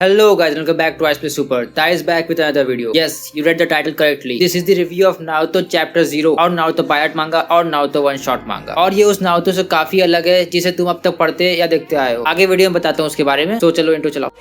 Hello guys, welcome back to Ice Play Super. Ty is back with another video. Yes, you read the title correctly. This is the review of Naruto Chapter 0 और Naruto Pilot Manga और Naruto One Shot Manga. और ये उस Naruto से काफी अलग है जिसे तुम अब तक पढ़ते या देखते आए हो. आगे वीडियो में बताता हूँ उसके बारे में. तो चलो इंट्रो चलाओ.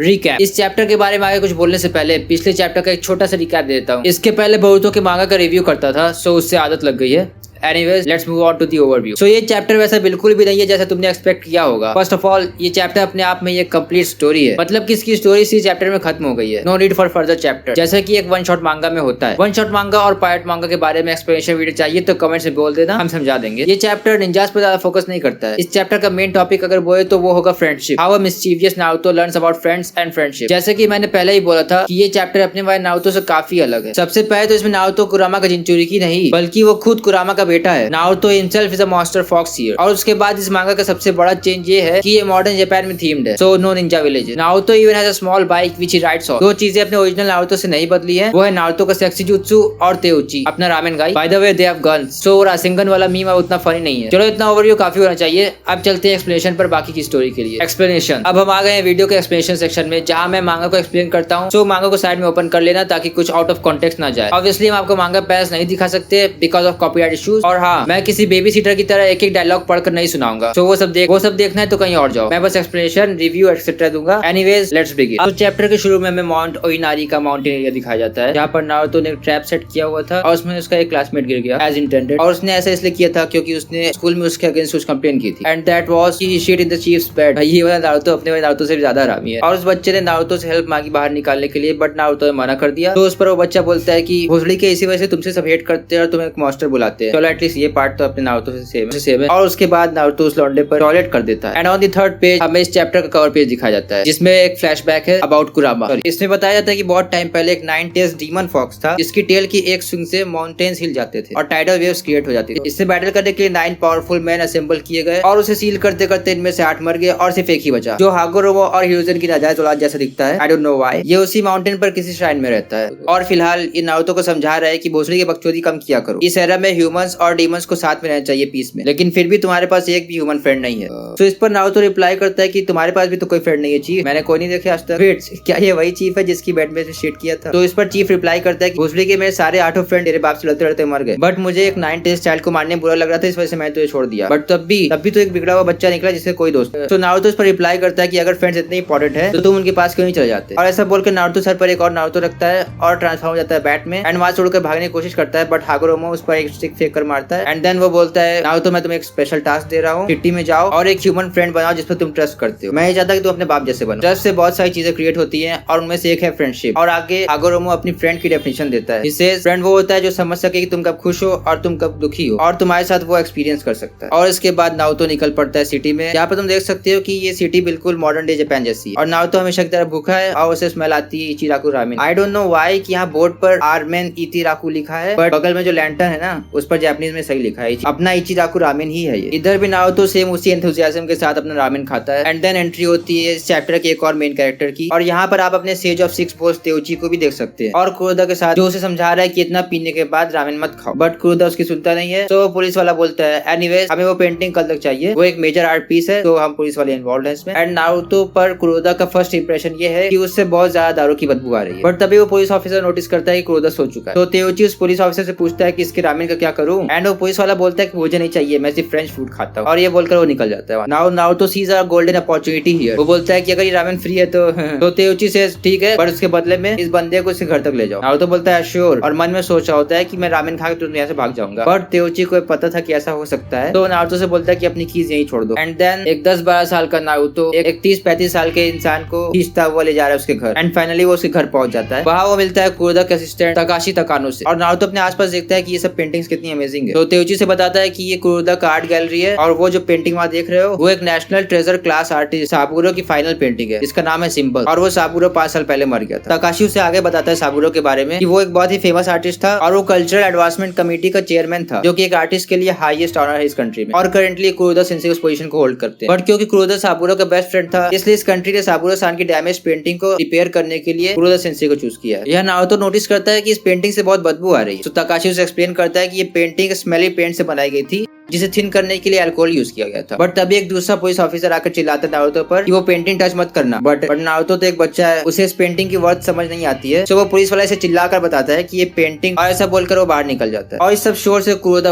रिकैप. इस चैप्टर के बारे में आगे कुछ बोलने से पहले पिछले चैप्टर का एक छोटा सा रिकैप दे देता हूँ. इसके पहले बोरुतो के मांगा का रिव्यू करता था, सो उससे आदत लग गई है. Anyways, let's move on to the overview. So ये चैप्टर वैसा बिल्कुल भी नहीं है जैसा तुमने एक्सपेक्ट किया होगा. फर्स्ट ऑफ ऑल ये चैप्टर अपने आप में ये कंप्लीट स्टोरी है. मतलब कि इसकी स्टोरी इसी चैप्टर में खत्म हो गई है. No need for further chapter, जैसा कि एक वन शॉट मांगा में होता है. वन शॉट मांगा और पायलट मांगा के बारे में एक्सप्लेनेशन वीडियो चाहिए तो कमेंट से बोल देना, हम समझा देंगे. ये चैप्टर निंजास पर ज्यादा फोकस नहीं करता है. इस चैप्टर का मेन टॉपिक अगर बोले तो वो होगा friendship. How a mischievous Naruto learns about friends and friendship. जैसे कि मैंने पहले ही बोला था कि ये चैप्टर अपने वाले नारुतो से काफी अलग है. सबसे पहले तो इसमें नारुतो कुरामा का जिंचुरिकी नहीं बल्कि वो खुद कुरामा का बेटा है. Naruto himself is a master fox here. और उसके बाद इस मांगा का सबसे बड़ा चेंज ये है कि ये मॉडर्न जापान में थीम्ड है. So no ninja village. Naruto even has a small bike which he rides on. दो चीजें अपने ओरिजिनल नारुतो से नहीं बदली है. वो है नारुतो का सेक्सी जुत्सु और तेउची अपना रामेन गाई. By the way they have guns. So रासेंगन वाला मीम अब उतना फनी नहीं है. चलो इतना ओवरव्यू काफी होना चाहिए. अब चलते हैं एक्सप्लेनेशन पर बाकी की स्टोरी के लिए. एक्सप्लेनेशन. अब हम आ गए हैं वीडियो के एक्सप्लेनेशन सेक्शन में जहां मैं मांगा को एक्सप्लेन करता हूँ. सो मांगा को साइड में ओपन कर लेना ताकि कुछ आउट ऑफ कॉन्टेक्स्ट ना जाए. ऑब्वियसली हम आपको मांगा पैस नहीं दिखा सकते बिकॉज ऑफ कॉपीराइट इश्यूज. और हाँ, मैं किसी बेबी सीटर की तरह एक डायलॉग पढ़कर नहीं सुनाऊंगा. तो वो सब देखना है तो कहीं और जाओ. मैं बस एक्सप्लेनेशन रिव्यू एक्सेट्रा दूंगा. Anyways let's begin. अब चैप्टर के शुरू में हमें माउंट ओइनारी का माउंटेन एरिया दिखाया जाता है जहाँ पर नारुतो ने एक ट्रैप सेट किया हुआ था और उसमें उसका एक क्लासमेट गिर गया एज इंटेंडेड. और उसने ऐसा इसलिए किया था क्योंकि उसने स्कूल में उसके अगेंस्ट कुछ कंप्लेन की थी. And that was he sheet in the chiefs bed. ये वाला नारुतो अपने वाले नारुतो से भी ज्यादा हरामी है. और उस बच्चे ने नारुतो से हेल्प मांगी बाहर निकालने के लिए बट नारुतो ने मना कर दिया. तो उस पर वो बच्चा बोलता है कि भोसड़ी के इसी वजह से तुमसे सब हेट करते हैं और तुम्हें एक मॉन्स्टर बुलाते हैं. चलो एटलीस्ट ये पार्ट तो अपने नारुतो से सेम है. और उसके बाद नारुतो उस लौंडे पर टॉयलेट कर देता है. And on the third page हमें इस चैप्टर का कवर पेज दिखाया जाता है जिसमें एक फ्लैशबैक है अबाउट कुरामा. इसमें बताया जाता है कि बहुत टाइम पहले एक 9 टेल्स डीमन फॉक्स था जिसकी टेल की एक स्विंग से माउंटेन्स हिल जाते थे और टाइडल वेव्स क्रिएट हो जाती थी. इससे बैटल करने के लिए 9 पावरफुल मैन असेंबल किए गए और उसे सील करते करते इनमें से 8 मर गए और सिर्फ एक ही बचा जो हागोरोमो और हिरोजन की नाजायज औलाद जैसा दिखता है. आई डोंट नो व्हाई. ये उसी माउंटेन पर किसी श्राइन में रहता है और फिलहाल ये नारुतो को समझा रहा है कि भोसड़ी की बकचोदी कम किया करो. इस एरा में ह्यूमंस और डीमंस को साथ में रहना चाहिए पीस में, लेकिन फिर भी तुम्हारे पास एक भी ह्यूमन फ्रेंड नहीं है. तो इस पर नारुतो रिप्लाई करता है कि तुम्हारे पास भी तो कोई फ्रेंड नहीं है चीफ. मैंने कोई नहीं देखे आज तक. वेट, क्या ये वही चीफ है जिसकी बेड में से शीट किया था? तो इस पर चीफ रिप्लाई करता है कि भोसड़ी के मेरे सारे 8 फ्रेंड तेरे बाप से लड़ते लड़ते मर गए बट मुझे एक 9 टेल्स चाइल्ड को मारने बुरा लग रहा था इस वजह से मैंने तुझे छोड़ दिया. बट तब भी तो एक बिगड़ा हुआ बच्चा निकला जिससे कोई दोस्त. तो नारुतो इस पर रिप्लाई करता है कि अगर फ्रेंड्स इतने इंपॉर्टेंट है तो तुम उनके पास क्यों नहीं चले जाते. और ऐसा बोलकर नारुतो सर पर एक और नारुतो रखता है और ट्रांसफॉर्म हो जाता है बैट में एंड वहां छोड़कर भागने की कोशिश करता है बट हागोरोमो उस पर एक स्टिक फेंक कर मारता है. एंड देन वो बोलता है नारुतो मैं तुम्हें एक स्पेशल टास्क दे रहा हूँ, सिटी में जाओ और एक ह्यूमन फ्रेंड बनाओ जिस पर तुम ट्रस्ट करते हो. मैं ये चाहता कि तुम अपने बाप जैसे बनो. ट्रस्ट से बहुत सारी चीजें क्रिएट होती हैं और उनमें से एक है फ्रेंडशिप. और आगे हागोरोमो अपनी फ्रेंड की डेफिनेशन देता है. इससे फ्रेंड वो होता है जो समझ सके कि तुम कब खुश हो और तुम कब दुखी हो और तुम्हारे साथ वो एक्सपीरियंस कर सकता है. और इसके बाद नारुतो निकल पड़ता है सिटी में. यहाँ पर तुम देख सकते हो कि ये सिटी बिल्कुल मॉडर्न डे जापान जैसी है और नारुतो हमेशा की तरह भूखा है और उसे स्मेल आती है Ichiraku ramen. I don't know why कि यहाँ बोर्ड पर आरमेन इचिराकू लिखा है बट बगल में जो लैंटर्न है ना उस पर जापानीज में सही लिखा है अपना इचिराकू रामेन ही है ये. इधर भी नारुतो सेम उसी एंथुसियाज्म के साथ अपना रामेन खाता है. एंड देन एंट्री होती है इस चैप्टर के एक और मेन कैरेक्टर की और यहाँ पर आप अपने सेज ऑफ 6 बोल्स तेउची को भी देख सकते हैं और कुरोदा के साथ जो उसे समझा रहा है कि इतना पीने के बाद रामेन मत खाओ. बट कुरोदा उसकी सुनता नहीं है. तो पुलिस वाला बोलता है एनीवेज हमें वो पेंटिंग कल तक चाहिए, वो एक मेजर आर्ट पीस है. तो हम पुलिस वाले इन्वॉल्व है इसमें. एंड नारुतो पर कुरोदा का फर्स्ट इंप्रेशन ये है कि उससे बहुत ज्यादा दारू की बदबू आ रही है. बट तभी वो पुलिस ऑफिसर नोटिस करता है कि कुरोदा सो चुका है. तो तेउची उस पुलिस ऑफिसर से पूछता है कि इसके रामेन का क्या करूं. एंड वो पुलिस वाला बोलता है कि मुझे नहीं चाहिए, मैं सिर्फ फ्रेंच फूड खाता हूँ. और ये बोलकर वो निकल जाता है. Now Naruto sees a golden opportunity here. वो बोलता है कि अगर ये रामेन फ्री है तो तेउची से ठीक है पर उसके बदले में इस बंदे को इसके घर तक ले जाओ. नारुतो बोलता है श्योर और मन में सोचा होता है कि मैं रामेन खा के तुरंत यहाँ से भाग जाऊंगा. बट तेउची को पता था कि ऐसा हो सकता है तो नारुतो से बोलता है कि अपनी कीज यहीं छोड़ दो. एंड देन एक 10-12 साल का नारुतो एक 30-35 साल के इंसान को खींचता हुआ ले जा रहा है उसके घर. एंड फाइनली वो उसके घर पहुंच जाता है. वहाँ वो मिलता है कुरोदा के असिस्टेंट तकाशी तकानो से और नारुतो अपने आसपास देखता है कि ये सब पेंटिंग्स कितनी अमेजिंग है. तो तेउची से बताता है कि ये कुरोदा का आर्ट गैलरी है और वो जो पेंटिंग वहाँ देख रहे हो वो एक नेशनल ट्रेजर क्लास आर्टिस्ट साबुरो की फाइनल पेंटिंग है जिसका नाम है सिंबल. और वो साबुरो 5 साल पहले मर गया था. तकाशी उसे आगे बताता है साबुरो के बारे में कि वो एक बहुत ही फेमस आर्टिस्ट था और वो कल्चरल एडवांसमेंट कमेटी का चेयरमैन था जो कि एक आर्टिस्ट के लिए हाईएस्ट ऑनर है इस कंट्री में. और करंटली कुरोदा सेंसेई उस पोजीशन को होल्ड करते हैं. बट क्योंकि कुरोदा साबुरो का बेस्ट फ्रेंड था इसलिए इस कंट्री ने साबुरो सान की डैमेज पेंटिंग को रिपेयर करने के लिए कुरोदा सेंसेई को चूज किया है. यह नारुतो नोटिस करता है कि इस पेंटिंग से बहुत बदबू आ रही है. तो तकाशी उसे एक्सप्लेन करता है कि ये पेंटिंग पेंटिंग स्मेली पेंट से बनाई गई थी जिसे थिन करने के लिए अल्कोहल यूज किया गया था। बट तभी एक दूसरा पुलिस ऑफिसर आकर चिल्लाता है नारुतो पर कि वो पेंटिंग टच मत करना। बट नारुतो तो एक बच्चा है, उसे इस पेंटिंग की वर्थ समझ नहीं आती है। तो वो पुलिस वाला इसे चिल्लाकर बताता है कि ये पेंटिंग, और ऐसा बोलकर वो बाहर निकल जाता है। और इस सब शोर से कुरोदा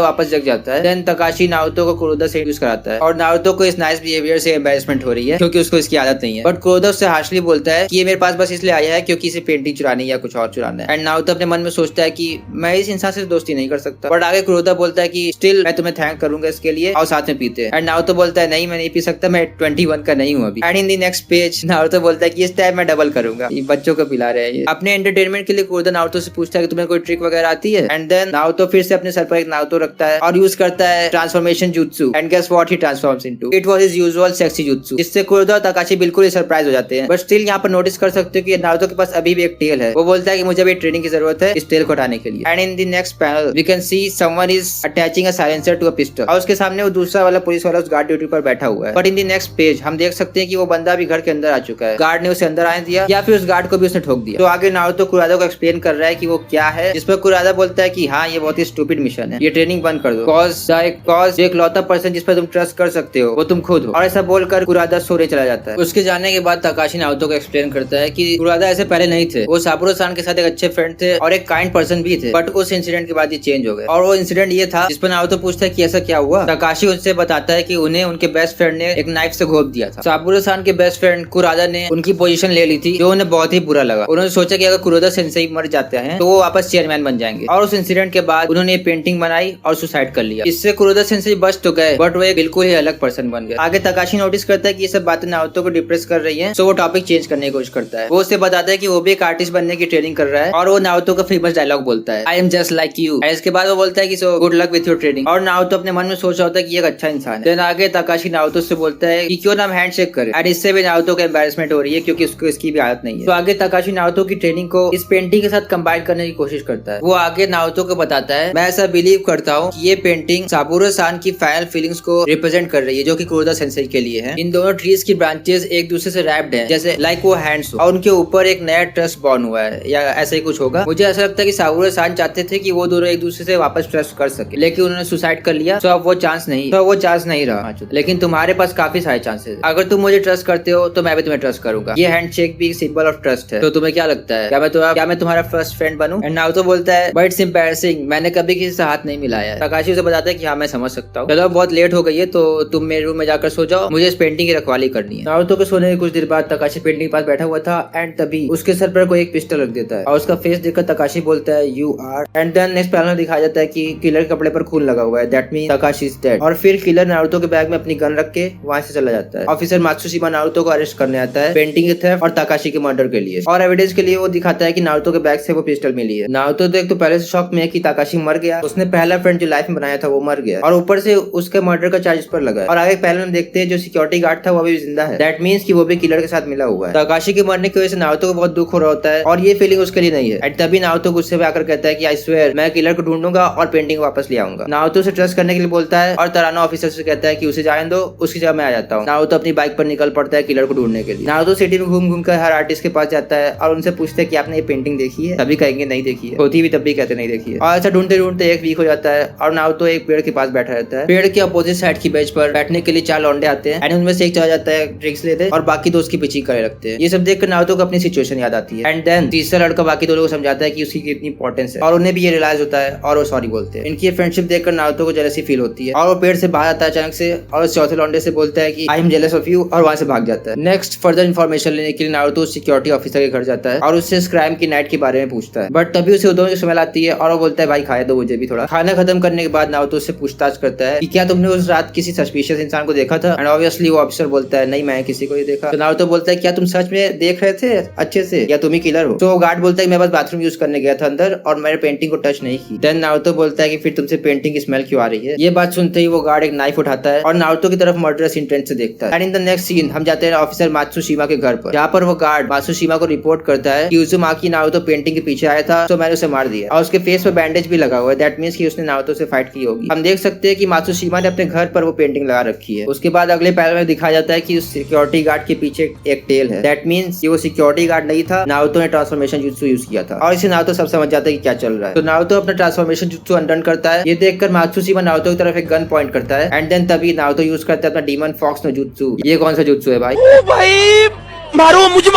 वापस जग जाता है। देन तकाशी नारुतो को कुरोदा से इंट्रोड्यूस कराता है और नारुतो को इस नाइस बिहेवियर से एम्बैरेसमेंट हो रही है क्योंकि उसको इसकी आदत नहीं है। बट कुरोदा उससे हार्शली बोलता है कि ये मेरे पास बस इसलिए आया है क्योंकि इसे पेंटिंग चुरानी या कुछ और चुराना है। एंड नारुतो अपने मन में सोचता है कि मैं इस इंसान से दोस्ती नहीं कर सकता। बट आगे कुरोदा बोलता है कि स्टिल मैं तुम्हें थैंक करूंगा इसके लिए, और साथ में पीते हैं। एंड नारुतो बोलता है नहीं मैं नहीं पी सकता, मैं 21 का नहीं हूँ अभी। And in the next page Naruto बोलता है कि इस टाइम मैं डबल करूंगा। ये बच्चों को पिला रहे हैं ये। अपने एंटरटेनमेंट के लिए कुरोदा नारुतो से पूछता है कि तुम्हें कोई ट्रिक वगैरह आती है। एंड देन नारुतो फिर से अपने सर पर एक नारुतो रखता है और यूज करता है ट्रांसफॉर्मेशन जुत्सु। And guess what he transforms into? It was his usual sexy जुत्सु, जिससे कुरोदा और तकाशी बिल्कुल ही सरप्राइज हो जाते हैं। बट स्टिल यहाँ पर नोटिस कर सकते हो कि नारुतो के पास अभी भी एक टेल है। वो बोलता है कि मुझे अभी ट्रेनिंग की जरूरत है इस टेल को हटाने के लिए। And in the next panel we can see someone is attaching a silencer to a pistol, और उसके सामने वो दूसरा वाला पुलिस वाला उस गार्ड ड्यूटी पर बैठा हुआ है। But in the next page हम देख सकते हैं कि वो बंदा भी घर के अंदर आ चुका है। गार्ड ने उसे अंदर आने दिया या फिर उस गार्ड को भी उसने ठोक दिया। तो आगे नारुतो कुरादा को एक्सप्लेन कर रहा है कि वो क्या है, जिस पर कुरादा बोलता है कि हाँ ये बहुत ही स्टूपिड मिशन है, ये ट्रेनिंग बंद कर दो। कॉज एक लौता पर्सन जिस पर तुम ट्रस्ट कर सकते हो वो तुम खुद हो। और ऐसा बोलकर कुरादा सोने चला जाता है। उसके जाने के बाद तकाशी नारुतो को एक्सप्लेन करता है कि कुरादा ऐसे पहले नहीं थे, वो साबुरो सान के साथ एक अच्छे फ्रेंड थे और एक काइंड पर्सन भी थे। बट उस इंसिडेंट के बाद ये चेंज हो गए। और वो इंसिडेंट ये था जिस पर नारुतो पूछता है कि ऐसा क्या हुआ। तकाशी उनसे बताता है कि उन्हें उनके बेस्ट फ्रेंड ने एक नाइफ से घोप दिया था। साबुरो सान के बेस्ट फ्रेंड कुरादा ने उनकी पोजीशन ले ली थी, जो उन्हें बहुत ही बुरा लगा। उन्होंने सोचा कि अगर कुरोदा सेंसेई मर जाते हैं तो वो वापस चेयरमैन बन जाएंगे। और उस इंसिडेंट के बाद उन्होंने पेंटिंग बनाई और सुसाइड कर लिया। इससे कुरोदा सेंसेई बच तो गए बट वो एक बिल्कुल ही अलग पर्सन बन गए। आगे तकाशी नोटिस करता है कि ये सब बातें नारुतो को डिप्रेस कर रही हैं, सो वो टॉपिक चेंज करने की कोशिश करता है। वो उसे बताता है कि वो भी एक आर्टिस्ट बनने की ट्रेनिंग कर रहा है और वो नारुतो का फेमस डायलॉग बोलता है, I am just like you. इसके बाद वो बोलता है कि so good luck with your training. और नारुतो अपने मन में सोच रहा होता है कि ये एक अच्छा इंसान है। देन आगे तकाशी नारुतो से बोलता है कि क्यों ना हम हैंडशेक करें। एंड इससे भी नारुतो को एम्बैरेसमेंट हो रही है क्योंकि उसको इसकी भी आदत नहीं है। तो आगे तकाशी नारुतो की ट्रेनिंग को इस पेंटिंग के साथ कंबाइन करने की कोशिश करता है। वो आगे नारुतो को बताता है, मैं ऐसा बिलीव करता हूँ कि ये पेंटिंग साबुरो सान की फाइनल फीलिंग्स को रिप्रेजेंट कर रही है जो कि कुरोदा सेंसेई के लिए है। इन दोनों ट्रीज की ब्रांचेस एक दूसरे से रैप्ड हैं, जैसे लाइक वो हैंड्स और उनके ऊपर एक नया ट्रस्ट बॉर्न हुआ है या ऐसा ही कुछ होगा। मुझे ऐसा लगता है कि साबुरो सान चाहते थे कि वो दोनों एक दूसरे से वापस ट्रस्ट कर सके, लेकिन उन्होंने सुसाइड कर लिया। तो अब वो चांस नहीं रहा। लेकिन तुम्हारे पास काफी सारे चांसेस। अगर तुम मुझे ट्रस्ट करते हो तो मैं भी तुम्हें ट्रस्ट करूंगा। ये हैंडशेक भी सिंबल ऑफ ट्रस्ट है। तो तुम्हें क्या लगता है, क्या मैं तुम्हारा फर्स्ट फ्रेंड बनूं? एंड नारुतो बोलता है, बट इट्स एम्बैरेसिंग, मैंने कभी किसी से हाथ नहीं मिलाया है। तकाशी उसे बताता है कि हाँ मैं समझ सकता हूँ, चलो बहुत लेट हो गई है तो तुम मेरे रूम में जाकर सो जाओ, मुझे इस पेंटिंग की रखवाली करनी है। नारुतो के सोने के कुछ देर बाद तकाशी पेंटिंग के पास बैठा हुआ था एंड तभी उसके सर पर कोई एक पिस्टल रख देता है और उसका फेस देखकर तकाशी बोलता है you are. And then next panel में दिखाया जाता है कि किलर के कपड़े पर खून लगा हुआ है, that means Takeshi is dead. और फिर किलर नारुतो के बैग में अपनी गन रख के वहां से चला जाता है। ऑफिसर मात्सुशिमा नारुतो को अरेस्ट करने आता है पेंटिंग के थेफ्ट और तकाशी के मर्डर के लिए। और एविडेंस के लिए वो दिखाता है कि नारुतो के बैग से वो पिस्टल मिली है। नारुतो तो एक तो पहले से शॉक में है कि तकाशी मर गया, उसने पहला फ्रेंड जो लाइफ में बनाया था वो मर गया और ऊपर से उसके मर्डर का चार्ज पर लगा है। और आगे पैनल में देखते हैं जो सिक्योरिटी गार्ड था वो भी जिंदा है, दैट मींस कि वो भी किलर के साथ मिला हुआ है। तकाशी के मरने की वजह से नारुतो को बहुत दुख हो रहा होता है और ये फीलिंग उसके लिए नहीं है। एंड तभी नारुतो गुस्से में आकर कहता है कि आई स्वेयर मैं किलर को ढूंढूंगा और पेंटिंग वापस ले आऊंगा। नारुतो से ट्रस्ट करने के लिए बोलता है और तरानो ऑफिसर से कहता है कि उसे जाने दो, उसकी जगह मैं आ जाता हूँ। नारुतो अपनी बाइक पर निकल पड़ता है किलर को ढूंढने के लिए। नारुतो सिटी में घूम घूम कर हर आर्टिस्ट के पास जाता है और उनसे पूछता है कि आपने ये पेंटिंग देखी है? तभी कहेंगे नहीं देखी है, होती भी तब भी कहते नहीं देखी है। और ऐसा ढूंढते ढूंढते एक वीक हो जाता है और नारुतो एक पेड़ के पास बैठा रहता है। पेड़ के अपोजिट साइड की बेंच पर बैठने के लिए 4 लौंडे आते हैं एंड उनमें से एक चला जाता है ड्रिंक्स लेते और बाकी दोस्त की पीछे करे रखते हैं। ये सब देखकर नारुतो को अपनी सिचुएशन याद आती है। एंड देन तीसरा लड़का बाकी दो लोगों को समझाता है कि उसकी कितनी इंपॉर्टेंस है और उन्हें भी ये रियलाइज होता है और वो सॉरी बोलते हैं। इनकी फ्रेंडशिप देखकर नारुतो को जेलसी फील होती है और वो पेड़ से बाहर आता है अचानक से और उस चौथे लौंडे से बोलता है कि I am jealous of you और वहां से भाग जाता है। नेक्स्ट फर्दर इन्फॉर्मेशन लेने के लिए नारुतो सिक्योरिटी ऑफिसर के घर जाता है और उससे इस क्राइम की नाइट के बारे में पूछता है। बट तभी उसे उदों की स्मेल आती है और वो बोलता है भाई खाया दो मुझे भी थोड़ा। खाना खत्म करने के बाद नारुतो उससे पूछताछ करता है कि क्या तुमने उस रात किसी सस्पिशियस इंसान को देखा था? एंड ऑब्वियसली वो ऑफिसर बोलता है नहीं मैं किसी को नहीं देखा। तो नारुतो बोलता है क्या तुम सच में देख रहे थे अच्छे से या तुम ही किलर हो? तो गार्ड बोलता है मैं बस बाथरूम यूज करने गया था अंदर और मैंने पेंटिंग को टच नहीं की। देन नारुतो बोलता है कि फिर तुमसे पेंटिंग की स्मेल क्यों आ रही है? ये बात सुनते ही वो गार्ड एक नाइफ उठाता है और नारुतो की तरफ मर्डरस इंटेंट से देखता है। And in the next scene हम जाते हैं ऑफिसर मात्सुशिमा के घर पर, जहाँ पर वो गार्ड मात्सुशिमा को रिपोर्ट करता है कि उजुमाकी नारुतो पेंटिंग के पीछे आया था तो मैंने उसे मार दिया और उसके फेस पे बैंडेज भी लगा हुआ है, दैट मींस कि उसने नारुतो से फाइट की होगी। हम देख सकते हैं कि मात्सुशिमा ने अपने घर पर वो पेंटिंग लगा रखी है। उसके बाद अगले पैनल में दिखाया जाता है कि उस सिक्योरिटी गार्ड के पीछे एक टेल है, दैट मींस कि वो सिक्योरिटी गार्ड नहीं था, नारुतो ने ट्रांसफॉर्मेशन जुत्सु यूज किया था। और इसे नारुतो सब समझ जाता है कि क्या चल रहा है। तो नारुतो अपना ट्रांसफॉर्मेशन जुत्सु अंडर रन करता है। ये देखकर मात्सुशिमा नारुतो की तरफ एक गन पॉइंट करता है एंड देन तभी नारुतो यूज करता है अपना डीमन फॉक्स नो जुत्सु। ये कौन सा जुत्सु है भाई? ओ भाई मारो मुझे,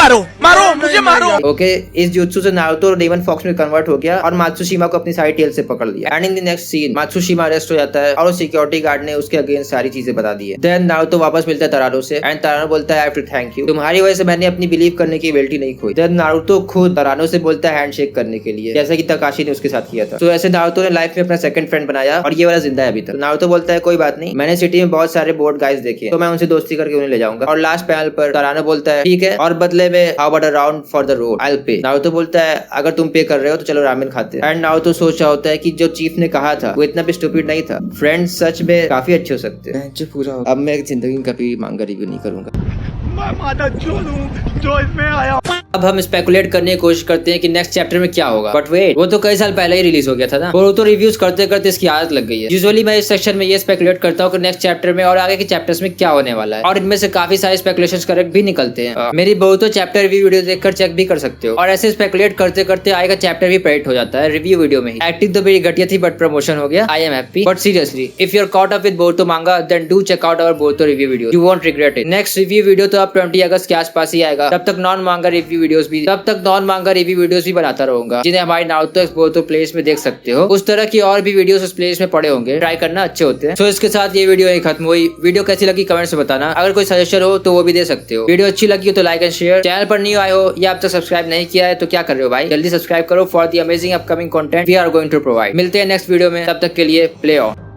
मुझे मारो। ओके, इस जुत्सु से नारुतो डेमन फॉक्स में कन्वर्ट हो गया और मात्सुशिमा को अपनी सारी टेल से पकड़ लिया। And in the next scene Matsushima arrest हो जाता है और सिक्योरिटी गार्ड ने उसके अगेंस्ट सारी चीजें बता दी है। देन नारुतो वापस मिलता है तरानो से एंड तरानो बोलता है I have to thank you, तुम्हारी वजह से मैंने अपनी बिलीव करने की एबिलिटी नहीं खोई। देन नारुतो खुद तरानो से बोलता है हैंडशेक करने के लिए, जैसा कि तकाशी ने उसके साथ किया था। तो ऐसे नारुतो ने लाइफ में अपना सेकंड फ्रेंड बनाया और ये वाला जिंदा है अभी तक। नारुतो बोलता है कोई बात नहीं, मैंने सिटी में बहुत सारे बोर्ड गाइस देखे तो मैं उनसे दोस्ती करके उन्हें ले जाऊंगा। और लास्ट पैनल पर तरानो बोलता है ठीक है, और बदले में how about a round for the road, I will pay. Naruto बोलता है अगर तुम पे कर रहे हो तो चलो रामेन खाते हैं। एंड नारुतो सोच रहा होता है कि जो चीफ ने कहा था वो इतना भी स्टूपिड नहीं था, फ्रेंड्स सच में काफी अच्छे हो सकते हैं। जो पूरा अब मैं जिंदगी में कभी मांगा रिव्यू नहीं करूंगा। मैं माता जो इसमें आया। अब हम स्पेकुलेट करने की कोशिश करते हैं कि नेक्स्ट चैप्टर में क्या होगा, बट वेट, वो तो कई साल पहले ही रिलीज हो गया था ना। बोरुतो रिव्यूज करते करते इसकी आदत लग गई है। यूजुअली मैं इस सेक्शन में ये स्पेकुलेट करता हूँ कि नेक्स्ट चैप्टर में और आगे के चैप्टर्स में क्या होने वाला है, और इनमें से काफी सारे स्पेकुलेशंस करेक्ट भी निकलते हैं। मेरी बोरुतो चैप्टर रिव्यू वीडियो देखकर चेक भी कर सकते हो। और ऐसे स्पेकुलेट करते करते आगे का चैप्टर भी प्रेडिक्ट हो जाता है रिव्यू वीडियो में ही। एक्टिंग तो मेरी घटिया थी बट प्रमोशन हो गया, I am happy. But seriously if you are caught up with Boruto manga then do check out our Boruto review video, you won't regret it. Next review video तो अब 20 अगस्त के आसपास ही आएगा। तब तक नॉन मांगा रिव्यू वीडियोस भी बनाता रहूंगा, जिन्हें हमारी नारुतो एक्स बोरुतो प्लेलिस्ट में देख सकते हो। उस तरह की और भी वीडियोस उस प्लेलिस्ट में पड़े होंगे, ट्राई करना, अच्छे होते हैं। सो इसके साथ ये वीडियो यहीं खत्म हुई। वीडियो कैसी लगी कमेंट से बताना। अगर कोई सजेशन हो तो वो भी दे सकते हो। वीडियो अच्छी लगी हो तो लाइक एंड शेयर। चैनल पर न्यू आए हो या अब तक सब्सक्राइब नहीं किया है तो क्या कर रहे हो भाई, जल्दी सब्सक्राइब करो for the amazing upcoming content we are going to provide. मिलते हैं नेक्स्ट वीडियो में, तब तक के लिए प्ले ऑन।